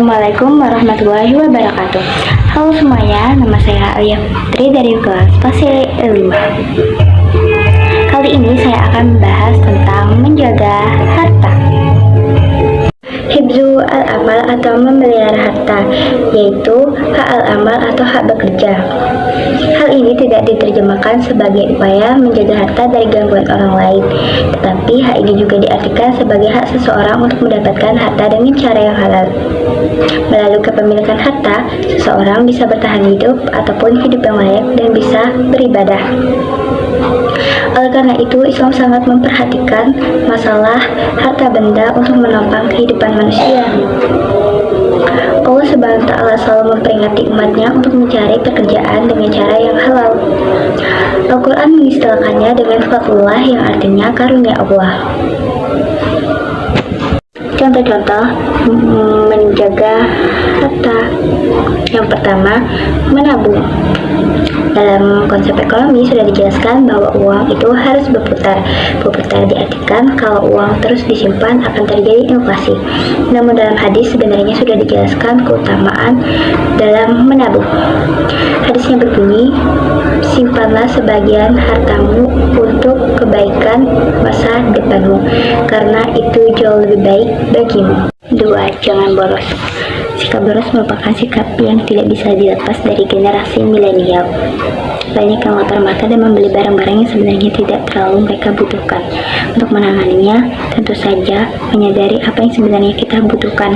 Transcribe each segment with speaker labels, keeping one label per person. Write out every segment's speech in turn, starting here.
Speaker 1: Assalamualaikum warahmatullahi wabarakatuh. Halo semuanya, nama saya Alia Putri dari kelas Pasir 5. Kali ini saya akan membahas tentang menjaga harta. Hibzu al-amal atau memelihara harta, yaitu hak al-amal atau hak bekerja. Hal ini tidak diterjemahkan sebagai upaya menjaga harta dari gangguan orang lain, tetapi hak ini juga diartikan sebagai hak seseorang untuk mendapatkan harta dengan cara yang halal. Melalui kepemilikan harta, seseorang bisa bertahan hidup ataupun hidup yang layak dan bisa beribadah. Oleh karena itu, Islam sangat memperhatikan masalah harta benda untuk menopang kehidupan manusia. Allah Subhanahu wa Ta'ala selalu memperingati umatnya untuk mencari pekerjaan dengan cara yang halal. Al-Quran mengistilahkannya dengan fadlullah yang artinya karunia Allah. Contoh-contoh menjaga harta. Yang pertama, menabung. Dalam konsep ekonomi sudah dijelaskan bahwa uang itu harus berputar. Berputar diartikan kalau uang terus disimpan akan terjadi inflasi. Namun dalam hadis sebenarnya sudah dijelaskan keutamaan dalam menabung. Hadisnya berbunyi, simpanlah sebagian hartamu untuk kebaikan masa depanmu, karena itu jauh lebih baik bagimu. 2. Jangan boros. Sikap boros merupakan sikap yang tidak bisa dilepas dari generasi milenial. Banyak yang lapar mata dan membeli barang-barang yang sebenarnya tidak terlalu mereka butuhkan. Untuk menanganinya, tentu saja menyadari apa yang sebenarnya kita butuhkan.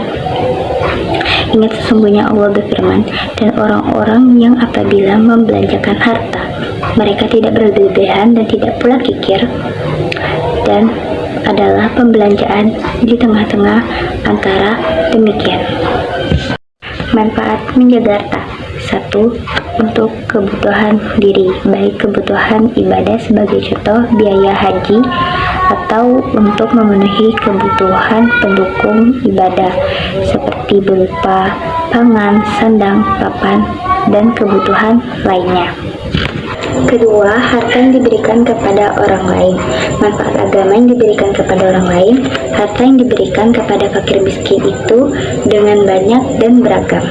Speaker 1: Ingat, sesungguhnya Allah berfirman, dan orang-orang yang apabila membelanjakan harta, mereka tidak berlebihan dan tidak pula kikir, dan adalah pembelanjaan di tengah-tengah antara demikian. Manfaat menjaga harta. 1. Untuk kebutuhan diri, baik kebutuhan ibadah sebagai contoh biaya haji atau untuk memenuhi kebutuhan pendukung ibadah seperti berupa pangan, sandang, papan, dan kebutuhan lainnya. Kedua, harta yang diberikan kepada orang lain. Manfaat agama yang diberikan kepada orang lain. Harta yang diberikan kepada fakir miskin itu dengan banyak dan beragam.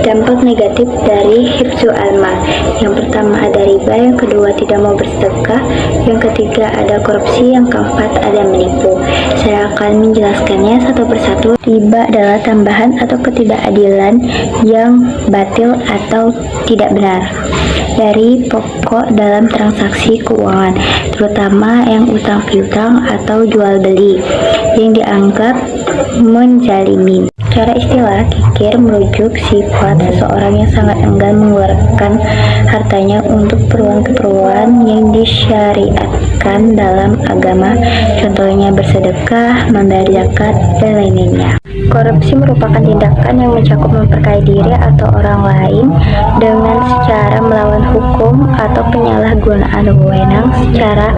Speaker 1: Dampak negatif dari hibzu al-mal. Yang pertama ada riba, yang kedua tidak mau bersedekah, yang ketiga ada korupsi, yang keempat ada menipu. Saya akan menjelaskannya satu persatu. Riba adalah tambahan atau ketidakadilan yang batil atau tidak benar dari pokok dalam transaksi keuangan, terutama yang utang piutang atau jual beli yang dianggap menzalimi. Cara istilah, kikir merujuk sifat seseorang yang sangat enggan mengeluarkan hartanya untuk keperluan-keperluan yang disyariatkan dalam agama, contohnya bersedekah, membayar zakat, dan lainnya. Korupsi merupakan tindakan yang mencakup memperkaya diri atau orang lain dengan secara melawan hukum atau penyalahgunaan wewenang secara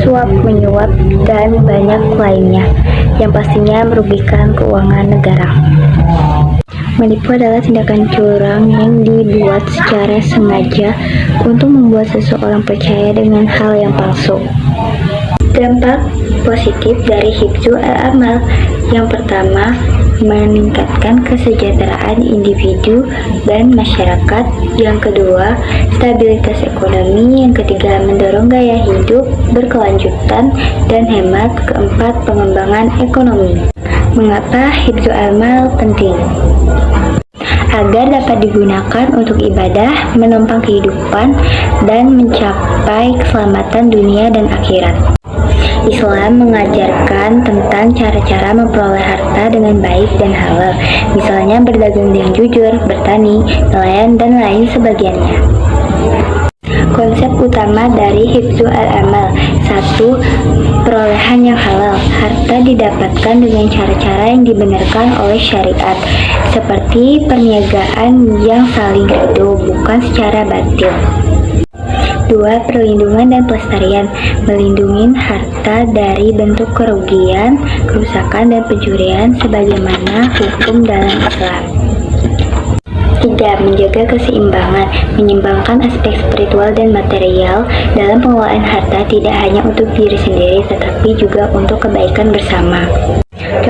Speaker 1: suap-menyuap dan banyak lainnya yang pastinya merugikan keuangan negara. Menipu adalah tindakan curang yang dibuat secara sengaja untuk membuat seseorang percaya dengan hal yang palsu. Dampak positif dari hibzu al-amal. Yang pertama, meningkatkan kesejahteraan individu dan masyarakat. Yang kedua, stabilitas ekonomi. Yang ketiga, mendorong gaya hidup berkelanjutan dan hemat. Keempat, pengembangan ekonomi. Mengapa hibzu al-mal penting? Agar dapat digunakan untuk ibadah, menopang kehidupan, dan mencapai keselamatan dunia dan akhirat. Islam mengajarkan tentang cara-cara memperoleh harta dengan baik dan halal, misalnya berdagang dengan jujur, bertani, nelayan, dan lain sebagainya. Konsep utama dari hibzu al-amal. 1. Perolehan yang halal. Harta didapatkan dengan cara-cara yang dibenarkan oleh syariat, seperti perniagaan yang saling ridho, bukan secara batil. 2. Perlindungan dan pelestarian. Melindungi harta dari bentuk kerugian, kerusakan, dan pencurian sebagaimana hukum dalam Islam. 3. Menjaga keseimbangan. Menyeimbangkan aspek spiritual dan material dalam pengelolaan harta tidak hanya untuk diri sendiri tetapi juga untuk kebaikan bersama.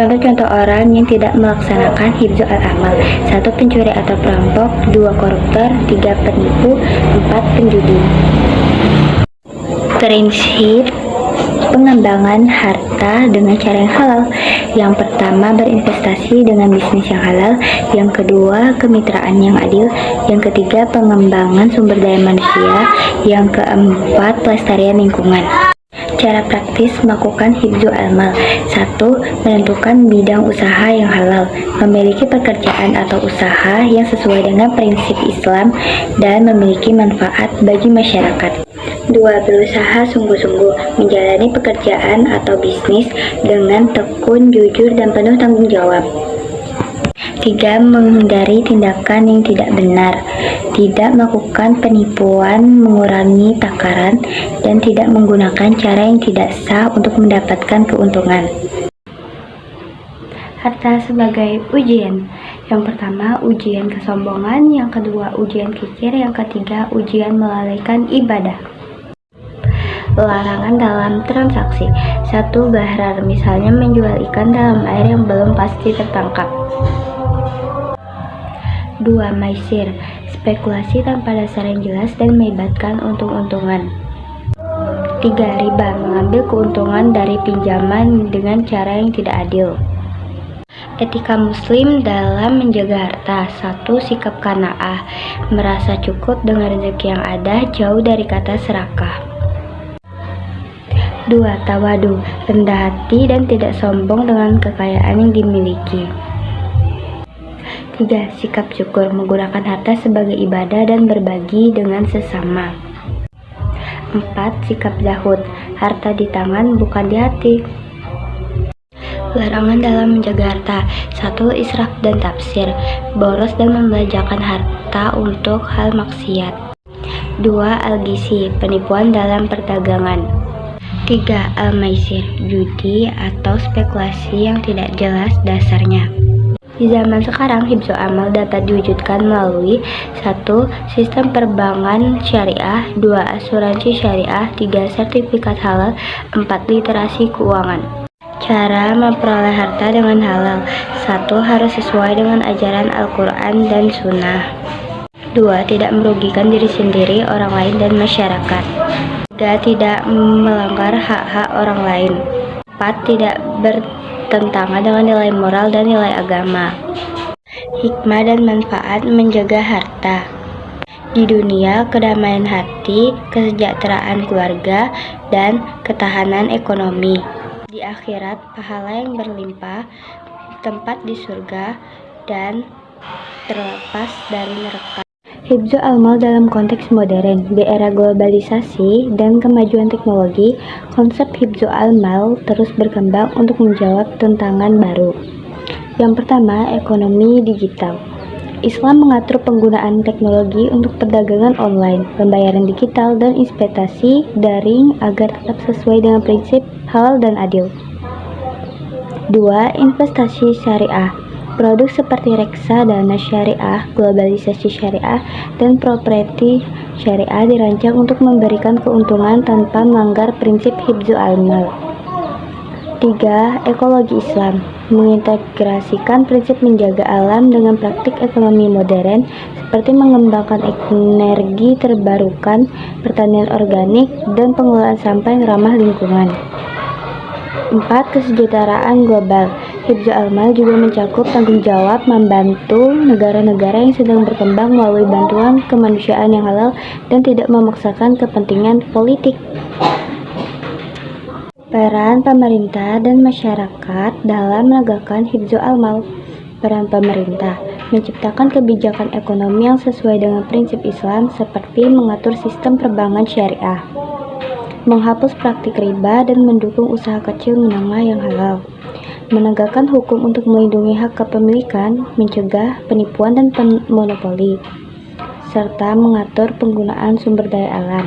Speaker 1: Contoh-contoh orang yang tidak melaksanakan hifdzul amal: 1. Pencuri atau perampok, 2. Koruptor, 3. Penipu, 4. Penjudi. Prinsip pengembangan harta dengan cara yang halal. Yang pertama, berinvestasi dengan bisnis yang halal. Yang kedua, kemitraan yang adil. Yang ketiga, pengembangan sumber daya manusia. Yang keempat, pelestarian lingkungan. Cara praktis melakukan hifdzul amal: 1. Menentukan bidang usaha yang halal, memiliki pekerjaan atau usaha yang sesuai dengan prinsip Islam dan memiliki manfaat bagi masyarakat. 2. Berusaha sungguh-sungguh, menjalani pekerjaan atau bisnis dengan tekun, jujur, dan penuh tanggung jawab. 3. Menghindari tindakan yang tidak benar, tidak melakukan penipuan, mengurangi takaran, dan tidak menggunakan cara yang tidak sah untuk mendapatkan keuntungan. Harta sebagai ujian. Yang pertama, ujian kesombongan. Yang kedua, ujian kikir. Yang ketiga, ujian melalaikan ibadah. Larangan dalam transaksi. 1. Gharar, misalnya menjual ikan dalam air yang belum pasti tertangkap. 2. Maisir, spekulasi tanpa dasar yang jelas dan melibatkan untung-untungan. 3. Riba, mengambil keuntungan dari pinjaman dengan cara yang tidak adil. Etika muslim dalam menjaga harta. 1. Sikap qanaah, merasa cukup dengan rezeki yang ada, jauh dari kata serakah. 2. Tawadu, rendah hati dan tidak sombong dengan kekayaan yang dimiliki. 3. Sikap syukur, menggunakan harta sebagai ibadah dan berbagi dengan sesama. 4. Sikap zahud, harta di tangan bukan di hati. Larangan dalam menjaga harta. 1. Israf dan tafsir, boros dan membelanjakan harta untuk hal maksiat. 2. Al-gisi, penipuan dalam perdagangan. 3. Al-maisir, judi atau spekulasi yang tidak jelas dasarnya. Di zaman sekarang, hifdzul amal dapat diwujudkan melalui 1. Sistem perbankan syariah, 2. Asuransi syariah, 3. Sertifikat halal, 4. Literasi keuangan. Cara memperoleh harta dengan halal. 1. Harus sesuai dengan ajaran Al-Quran dan Sunnah. 2. Tidak merugikan diri sendiri, orang lain, dan masyarakat. 3. Tidak melanggar hak-hak orang lain. 4. Tidak bertentangan dengan nilai moral dan nilai agama. Hikmah dan manfaat menjaga harta. Di dunia, kedamaian hati, kesejahteraan keluarga, dan ketahanan ekonomi. Di akhirat, pahala yang berlimpah, tempat di surga, dan terlepas dari neraka. Hifdzul amal dalam konteks modern. Di era globalisasi dan kemajuan teknologi, konsep hifdzul amal terus berkembang untuk menjawab tantangan baru. Yang pertama, ekonomi digital. Islam mengatur penggunaan teknologi untuk perdagangan online, pembayaran digital, dan investasi daring agar tetap sesuai dengan prinsip halal dan adil. 2. Investasi syariah. Produk seperti reksa, dana syariah, globalisasi syariah, dan properti syariah dirancang untuk memberikan keuntungan tanpa melanggar prinsip hifdzul amal. 3. Ekologi Islam, mengintegrasikan prinsip menjaga alam dengan praktik ekonomi modern seperti mengembangkan energi terbarukan, pertanian organik, dan pengelolaan sampah yang ramah lingkungan. 4. Kesejahteraan global. Hifdzul amal juga mencakup tanggung jawab membantu negara-negara yang sedang berkembang melalui bantuan kemanusiaan yang halal dan tidak memaksakan kepentingan politik. Peran pemerintah dan masyarakat dalam menegakkan hifdzul amal. Peran pemerintah menciptakan kebijakan ekonomi yang sesuai dengan prinsip Islam seperti mengatur sistem perbankan syariah, menghapus praktik riba, dan mendukung usaha kecil menengah yang halal, menegakkan hukum untuk melindungi hak kepemilikan, mencegah penipuan dan monopoli, serta mengatur penggunaan sumber daya alam,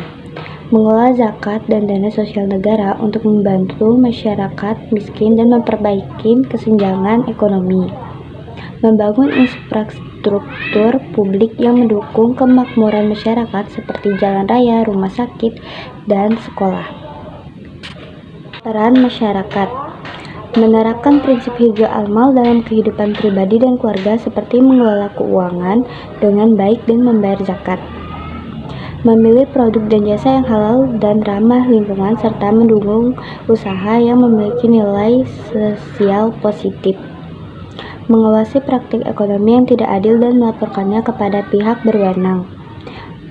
Speaker 1: mengelola zakat dan dana sosial negara untuk membantu masyarakat miskin dan memperbaiki kesenjangan ekonomi, membangun infrastruktur publik yang mendukung kemakmuran masyarakat seperti jalan raya, rumah sakit, dan sekolah. Peran masyarakat Menerapkan prinsip hifdzul amal dalam kehidupan pribadi dan keluarga seperti mengelola keuangan dengan baik dan membayar zakat. Memilih produk dan jasa yang halal dan ramah lingkungan serta mendukung usaha yang memiliki nilai sosial positif. Mengawasi praktik ekonomi yang tidak adil dan melaporkannya kepada pihak berwenang.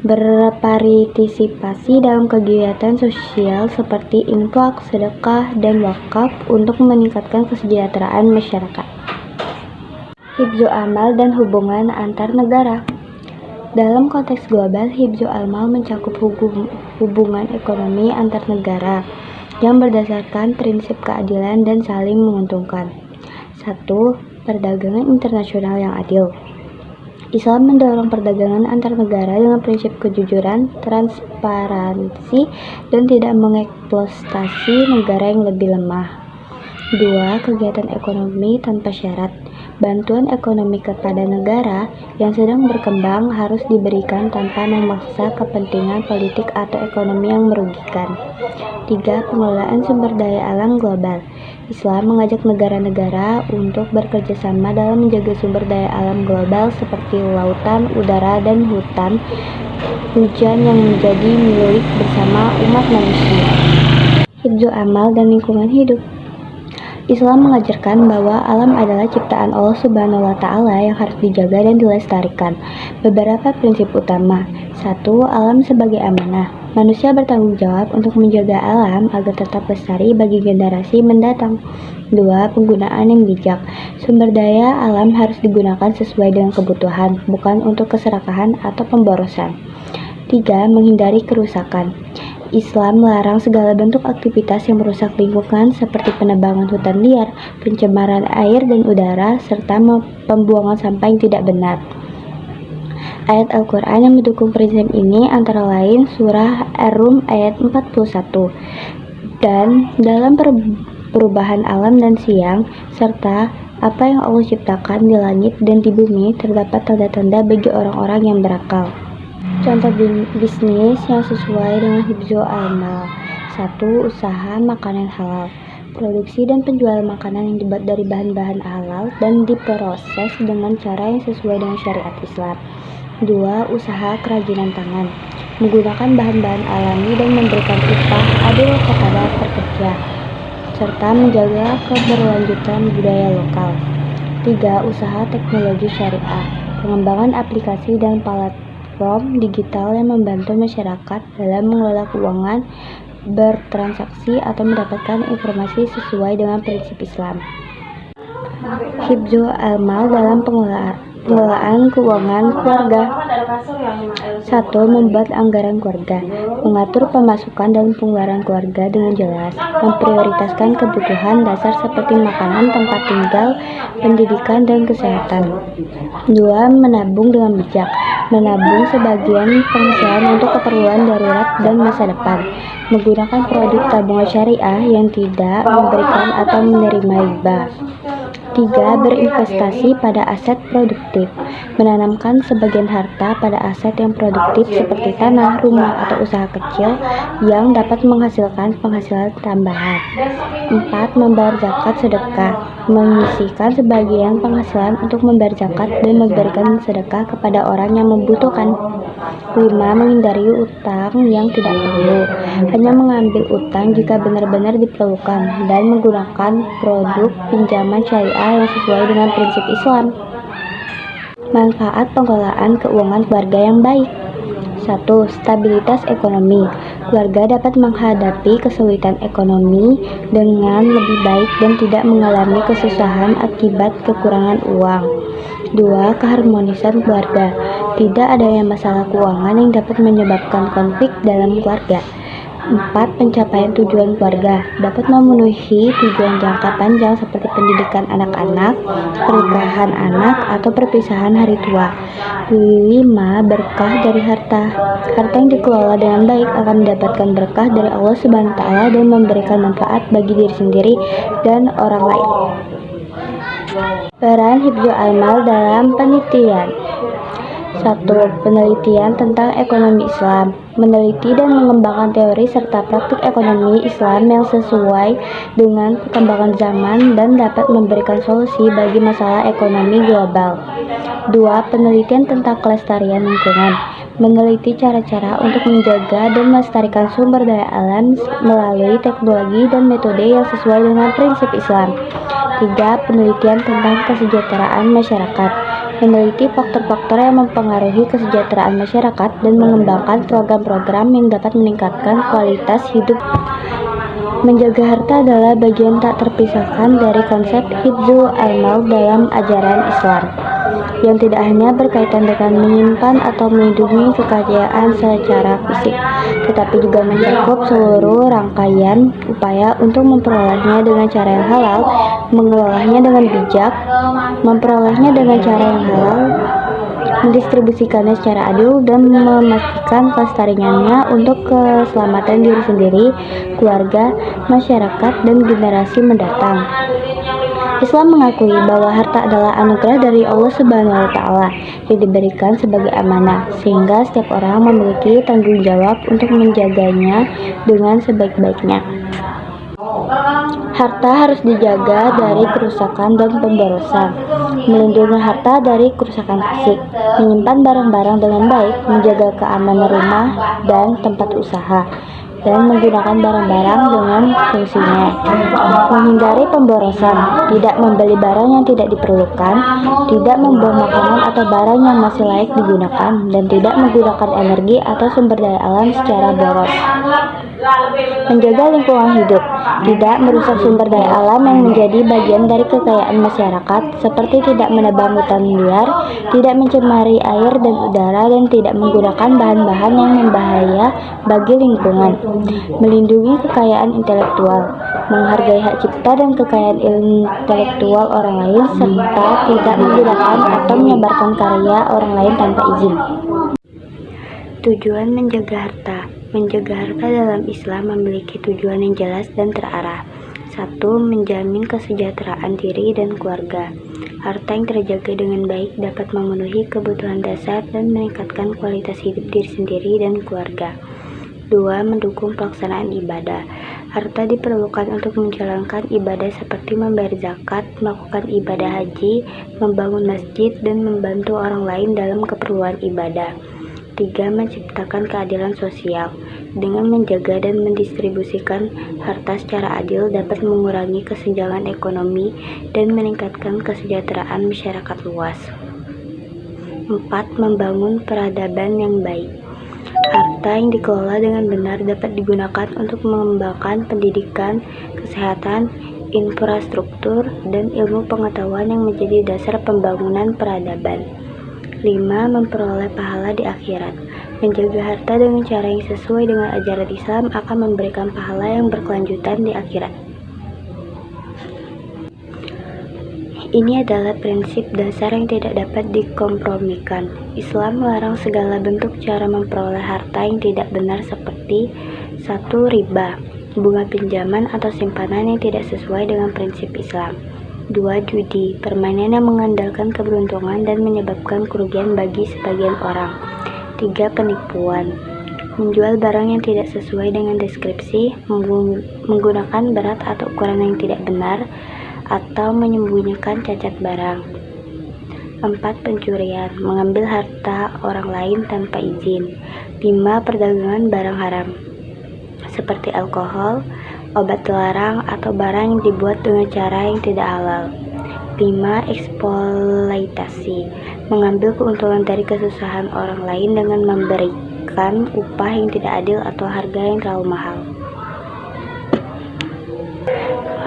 Speaker 1: Berpartisipasi dalam kegiatan sosial seperti infak, sedekah, dan wakaf untuk meningkatkan kesejahteraan masyarakat. Hifdzul amal dan hubungan antar negara. Dalam konteks global, hifdzul amal mencakup hubungan ekonomi antar negara yang berdasarkan prinsip keadilan dan saling menguntungkan. 1. Perdagangan internasional yang adil. Islam mendorong perdagangan antar negara dengan prinsip kejujuran, transparansi, dan tidak mengeksploitasi negara yang lebih lemah. 2. Kegiatan ekonomi tanpa syarat. Bantuan ekonomi kepada negara yang sedang berkembang harus diberikan tanpa memaksa kepentingan politik atau ekonomi yang merugikan. 3. Pengelolaan sumber daya alam global. Islam mengajak negara-negara untuk bekerja sama dalam menjaga sumber daya alam global seperti lautan, udara, dan hutan hujan yang menjadi milik bersama umat manusia. Hifdzul amal dan lingkungan hidup. Islam mengajarkan bahwa alam adalah ciptaan Allah Subhanahu wa Ta'ala yang harus dijaga dan dilestarikan. Beberapa prinsip utama. 1. Alam sebagai amanah. Manusia bertanggung jawab untuk menjaga alam agar tetap lestari bagi generasi mendatang. 2. Penggunaan yang bijak. Sumber daya alam harus digunakan sesuai dengan kebutuhan, bukan untuk keserakahan atau pemborosan. 3. Menghindari kerusakan. Islam melarang segala bentuk aktivitas yang merusak lingkungan seperti penebangan hutan liar, pencemaran air dan udara, serta pembuangan sampah yang tidak benar. Ayat Al-Quran yang mendukung prinsip ini antara lain Surah Ar-Rum ayat 41. Dan dalam perubahan alam dan siang, serta apa yang Allah ciptakan di langit dan di bumi, terdapat tanda-tanda bagi orang-orang yang berakal. Contoh bisnis yang sesuai dengan hifdzul amal. 1. Usaha makanan halal. Produksi dan penjualan makanan yang dibuat dari bahan-bahan halal dan diproses dengan cara yang sesuai dengan syariat Islam. 2. Usaha kerajinan tangan. Menggunakan bahan-bahan alami dan memberikan upah adil kepada pekerja, serta menjaga keberlanjutan budaya lokal. 3. Usaha teknologi syariah. Pengembangan aplikasi dan platform digital yang membantu masyarakat dalam mengelola keuangan, bertransaksi, atau mendapatkan informasi sesuai dengan prinsip Islam. Hifdzul amal dalam pengelolaan keuangan keluarga. 1. Membuat anggaran keluarga. Mengatur pemasukan dan pengeluaran keluarga dengan jelas. Memprioritaskan kebutuhan dasar seperti makanan, tempat tinggal, pendidikan, dan kesehatan. 2. Menabung dengan bijak. Menabung sebagian penghasilan untuk keperluan darurat dan masa depan. Menggunakan produk tabungan syariah yang tidak memberikan atau menerima riba. 3. Berinvestasi pada aset produktif. Menanamkan sebagian harta pada aset yang produktif seperti tanah, rumah, atau usaha kecil yang dapat menghasilkan penghasilan tambahan. 4. Membayar zakat sedekah. Menyisihkan sebagian penghasilan untuk membayar zakat dan memberikan sedekah kepada orang yang membutuhkan. 5. Menghindari utang yang tidak perlu. Hanya mengambil utang jika benar-benar diperlukan dan menggunakan produk pinjaman syariah yang sesuai dengan prinsip Islam. Manfaat pengelolaan keuangan keluarga yang baik. 1. Stabilitas ekonomi. Keluarga dapat menghadapi kesulitan ekonomi dengan lebih baik dan tidak mengalami kesusahan akibat kekurangan uang. 2. Keharmonisan keluarga. Tidak adanya masalah keuangan yang dapat menyebabkan konflik dalam keluarga. 4. Pencapaian tujuan keluarga. Dapat memenuhi tujuan jangka panjang seperti pendidikan anak-anak, pernikahan anak, atau perpisahan hari tua. 5. Berkah dari harta. Harta yang dikelola dengan baik akan mendapatkan berkah dari Allah Subhanahu wa Ta'ala dan memberikan manfaat bagi diri sendiri dan orang lain. Peran hifdzul amal dalam penelitian. 1. Penelitian tentang ekonomi Islam. Meneliti dan mengembangkan teori serta praktik ekonomi Islam yang sesuai dengan perkembangan zaman dan dapat memberikan solusi bagi masalah ekonomi global. 2. Penelitian tentang kelestarian lingkungan. Meneliti cara-cara untuk menjaga dan melestarikan sumber daya alam melalui teknologi dan metode yang sesuai dengan prinsip Islam. 3. Penelitian tentang kesejahteraan masyarakat. Meneliti faktor-faktor yang mempengaruhi kesejahteraan masyarakat dan mengembangkan program-program yang dapat meningkatkan kualitas hidup. Menjaga harta adalah bagian tak terpisahkan dari konsep hifdzul amal dalam ajaran Islam, yang tidak hanya berkaitan dengan menyimpan atau melindungi kekayaan secara fisik, tetapi juga mencakup seluruh rangkaian upaya untuk memperolehnya dengan cara yang halal, mengelolanya dengan bijak, memperolehnya dengan cara yang halal, mendistribusikannya secara adil, dan memastikan kelestariannya untuk keselamatan diri sendiri, keluarga, masyarakat, dan generasi mendatang. Islam mengakui bahwa harta adalah anugerah dari Allah Subhanahu wa Ta'ala yang diberikan sebagai amanah, sehingga setiap orang memiliki tanggung jawab untuk menjaganya dengan sebaik-baiknya. Harta harus dijaga dari kerusakan dan pemborosan. Melindungi harta dari kerusakan fisik, menyimpan barang-barang dengan baik, menjaga keamanan rumah dan tempat usaha, dan menggunakan barang-barang dengan fungsinya. Menghindari pemborosan, tidak membeli barang yang tidak diperlukan, tidak membuang makanan atau barang yang masih layak digunakan, dan tidak menggunakan energi atau sumber daya alam secara boros. Menjaga lingkungan hidup, tidak merusak sumber daya alam yang menjadi bagian dari kekayaan masyarakat, seperti tidak menebang hutan liar, tidak mencemari air dan udara, dan tidak menggunakan bahan-bahan yang membahaya bagi lingkungan. Melindungi kekayaan intelektual, menghargai hak cipta dan kekayaan intelektual orang lain, serta tidak menggunakan atau menyebarkan karya orang lain tanpa izin. Tujuan menjaga harta. Menjaga harta dalam Islam memiliki tujuan yang jelas dan terarah. 1. Menjamin kesejahteraan diri dan keluarga. Harta yang terjaga dengan baik dapat memenuhi kebutuhan dasar dan meningkatkan kualitas hidup diri sendiri dan keluarga. 2. Mendukung pelaksanaan ibadah. Harta diperlukan untuk menjalankan ibadah seperti membayar zakat, melakukan ibadah haji, membangun masjid, dan membantu orang lain dalam keperluan ibadah. 3. Menciptakan keadilan sosial. Dengan menjaga dan mendistribusikan harta secara adil dapat mengurangi kesenjangan ekonomi dan meningkatkan kesejahteraan masyarakat luas. 4. Membangun peradaban yang baik. Harta yang dikelola dengan benar dapat digunakan untuk mengembangkan pendidikan, kesehatan, infrastruktur, dan ilmu pengetahuan yang menjadi dasar pembangunan peradaban. 5. Memperoleh pahala di akhirat. Menjaga harta dengan cara yang sesuai dengan ajaran Islam akan memberikan pahala yang berkelanjutan di akhirat. Ini adalah prinsip dasar yang tidak dapat dikompromikan. Islam melarang segala bentuk cara memperoleh harta yang tidak benar seperti 1. Riba, bunga pinjaman atau simpanan yang tidak sesuai dengan prinsip Islam. 2. Judi, permainan yang mengandalkan keberuntungan dan menyebabkan kerugian bagi sebagian orang. 3. Penipuan, menjual barang yang tidak sesuai dengan deskripsi, menggunakan berat atau ukuran yang tidak benar, atau menyembunyikan cacat barang. 4. Pencurian, mengambil harta orang lain tanpa izin. 5. Perdagangan barang haram, seperti alkohol, obat terlarang, atau barang yang dibuat dengan cara yang tidak halal. 5. Eksploitasi, mengambil keuntungan dari kesusahan orang lain dengan memberikan upah yang tidak adil atau harga yang terlalu mahal.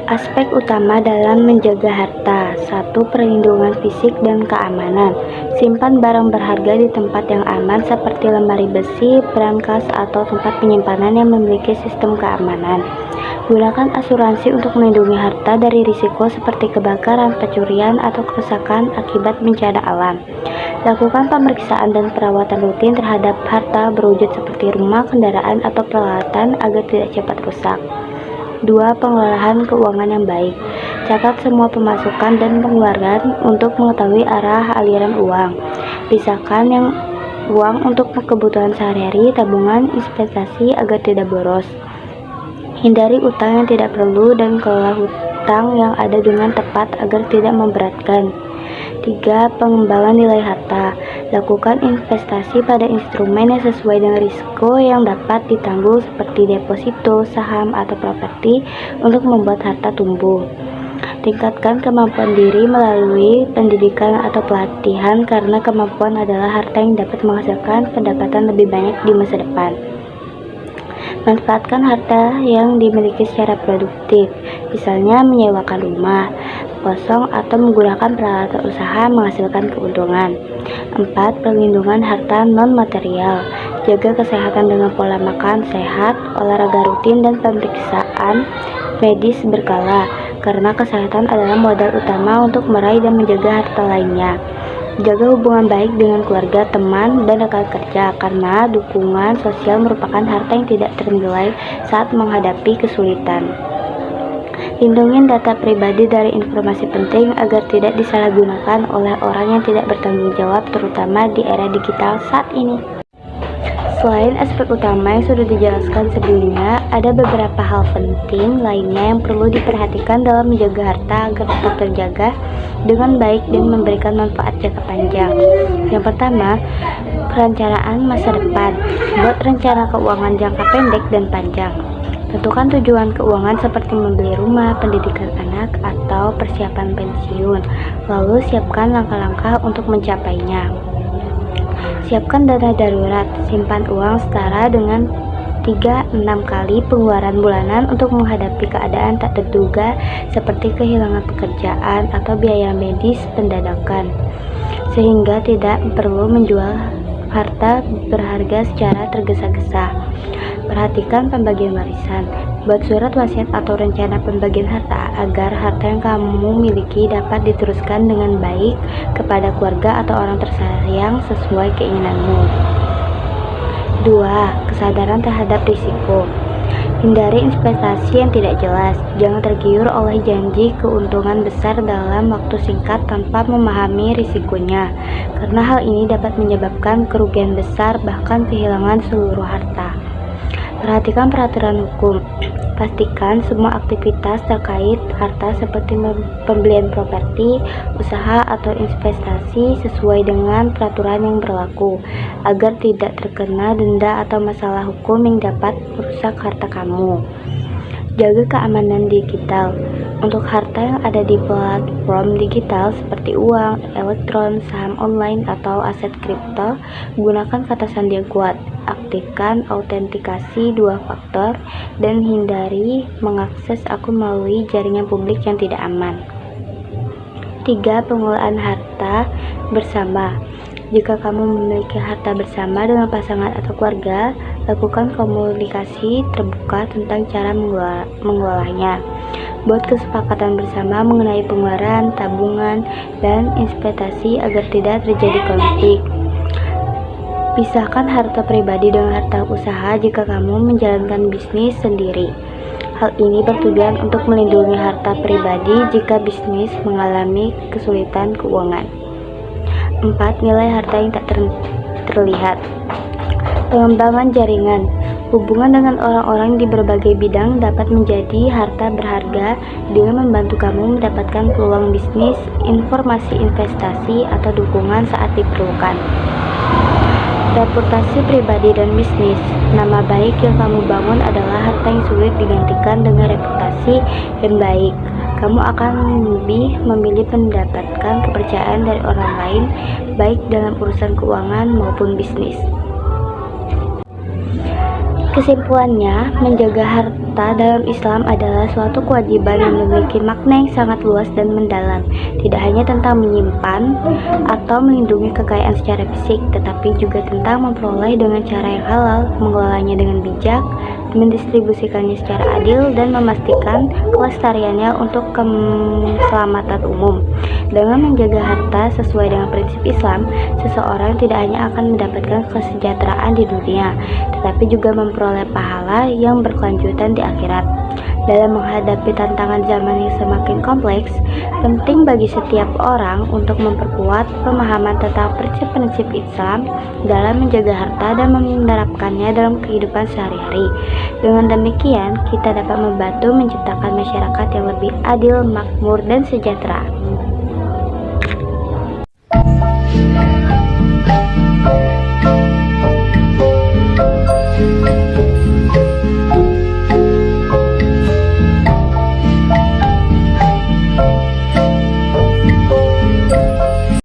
Speaker 1: Aspek utama dalam menjaga harta. 1. Perlindungan fisik dan keamanan. Simpan barang berharga di tempat yang aman seperti lemari besi, brankas, atau tempat penyimpanan yang memiliki sistem keamanan. Gunakan asuransi untuk melindungi harta dari risiko seperti kebakaran, pencurian, atau kerusakan akibat bencana alam. Lakukan pemeriksaan dan perawatan rutin terhadap harta berwujud seperti rumah, kendaraan, atau peralatan agar tidak cepat rusak. 2. Pengelolaan keuangan yang baik. Catat semua pemasukan dan pengeluaran untuk mengetahui arah aliran uang. Pisahkan yang uang untuk kebutuhan sehari-hari, tabungan, investasi agar tidak boros. Hindari utang yang tidak perlu dan kelola hutang yang ada dengan tepat agar tidak memberatkan. 3. Pengembangan nilai harta. Lakukan investasi pada instrumen yang sesuai dengan risiko yang dapat ditanggung seperti deposito, saham, atau properti untuk membuat harta tumbuh. Tingkatkan kemampuan diri melalui pendidikan atau pelatihan karena kemampuan adalah harta yang dapat menghasilkan pendapatan lebih banyak di masa depan. Manfaatkan harta yang dimiliki secara produktif, misalnya menyewakan rumah kosong atau menggunakan peralatan usaha menghasilkan keuntungan. 4. Perlindungan harta non-material. Jaga kesehatan dengan pola makan sehat, olahraga rutin, dan pemeriksaan medis berkala, karena kesehatan adalah modal utama untuk meraih dan menjaga harta lainnya. Jaga hubungan baik dengan keluarga, teman, dan rekan kerja, karena dukungan sosial merupakan harta yang tidak ternilai saat menghadapi kesulitan. Lindungi data pribadi dari informasi penting agar tidak disalahgunakan oleh orang yang tidak bertanggung jawab, terutama di era digital saat ini. Selain aspek utama yang sudah dijelaskan sebelumnya, ada beberapa hal penting lainnya yang perlu diperhatikan dalam menjaga harta agar tetap terjaga dengan baik dan memberikan manfaat jangka panjang. Yang pertama, perencanaan masa depan. Buat rencana keuangan jangka pendek dan panjang. Tentukan tujuan keuangan seperti membeli rumah, pendidikan anak, atau persiapan pensiun. Lalu siapkan langkah-langkah untuk mencapainya. Siapkan dana darurat. Simpan uang setara dengan 3-6 kali pengeluaran bulanan untuk menghadapi keadaan tak terduga seperti kehilangan pekerjaan atau biaya medis pendadakan, sehingga tidak perlu menjual harta berharga secara tergesa-gesa. Perhatikan pembagian warisan. Buat surat wasiat atau rencana pembagian harta agar harta yang kamu miliki dapat diteruskan dengan baik kepada keluarga atau orang tersayang sesuai keinginanmu. 2. Kesadaran terhadap risiko. Hindari investasi yang tidak jelas. Jangan tergiur oleh janji keuntungan besar dalam waktu singkat tanpa memahami risikonya, karena hal ini dapat menyebabkan kerugian besar, bahkan kehilangan seluruh harta. Perhatikan peraturan hukum. Pastikan semua aktivitas terkait harta seperti pembelian properti, usaha, atau investasi sesuai dengan peraturan yang berlaku, agar tidak terkena denda atau masalah hukum yang dapat merusak harta kamu. Jaga keamanan digital. Untuk harta yang ada di platform digital seperti uang, elektron, saham online, atau aset kripto, gunakan kata sandi yang kuat. Aktifkan autentikasi 2 faktor dan hindari mengakses akun melalui jaringan publik yang tidak aman. 3. Pengelolaan harta bersama. Jika kamu memiliki harta bersama dengan pasangan atau keluarga, lakukan komunikasi terbuka tentang cara mengelolanya. Buat kesepakatan bersama mengenai pengeluaran, tabungan, dan investasi agar tidak terjadi konflik. Pisahkan harta pribadi dengan harta usaha jika kamu menjalankan bisnis sendiri. Hal ini bertujuan untuk melindungi harta pribadi jika bisnis mengalami kesulitan keuangan. 4. Nilai harta yang tak terlihat. Pengembangan jaringan. Hubungan dengan orang-orang di berbagai bidang dapat menjadi harta berharga dengan membantu kamu mendapatkan peluang bisnis, informasi investasi, atau dukungan saat diperlukan. Reputasi pribadi dan bisnis. Nama baik yang kamu bangun adalah harta yang sulit digantikan dengan reputasi yang baik. Kamu akan lebih memilih mendapatkan kepercayaan dari orang lain, baik dalam urusan keuangan maupun bisnis. Kesimpulannya, menjaga harta dalam Islam adalah suatu kewajiban yang memiliki makna yang sangat luas dan mendalam. Tidak hanya tentang menyimpan atau melindungi kekayaan secara fisik, tetapi juga tentang memperoleh dengan cara yang halal, mengelolanya dengan bijak, mendistribusikannya secara adil, dan memastikan kelestariannya untuk keselamatan umum. Dengan menjaga harta sesuai dengan prinsip Islam, seseorang tidak hanya akan mendapatkan kesejahteraan di dunia, tetapi juga memperoleh pahala yang berkelanjutan di akhirat. Dalam menghadapi tantangan zaman yang semakin kompleks, penting bagi setiap orang untuk memperkuat pemahaman tentang prinsip-prinsip Islam dalam menjaga harta dan menerapkannya dalam kehidupan sehari-hari. Dengan demikian, kita dapat membantu menciptakan masyarakat yang lebih adil, makmur, dan sejahtera.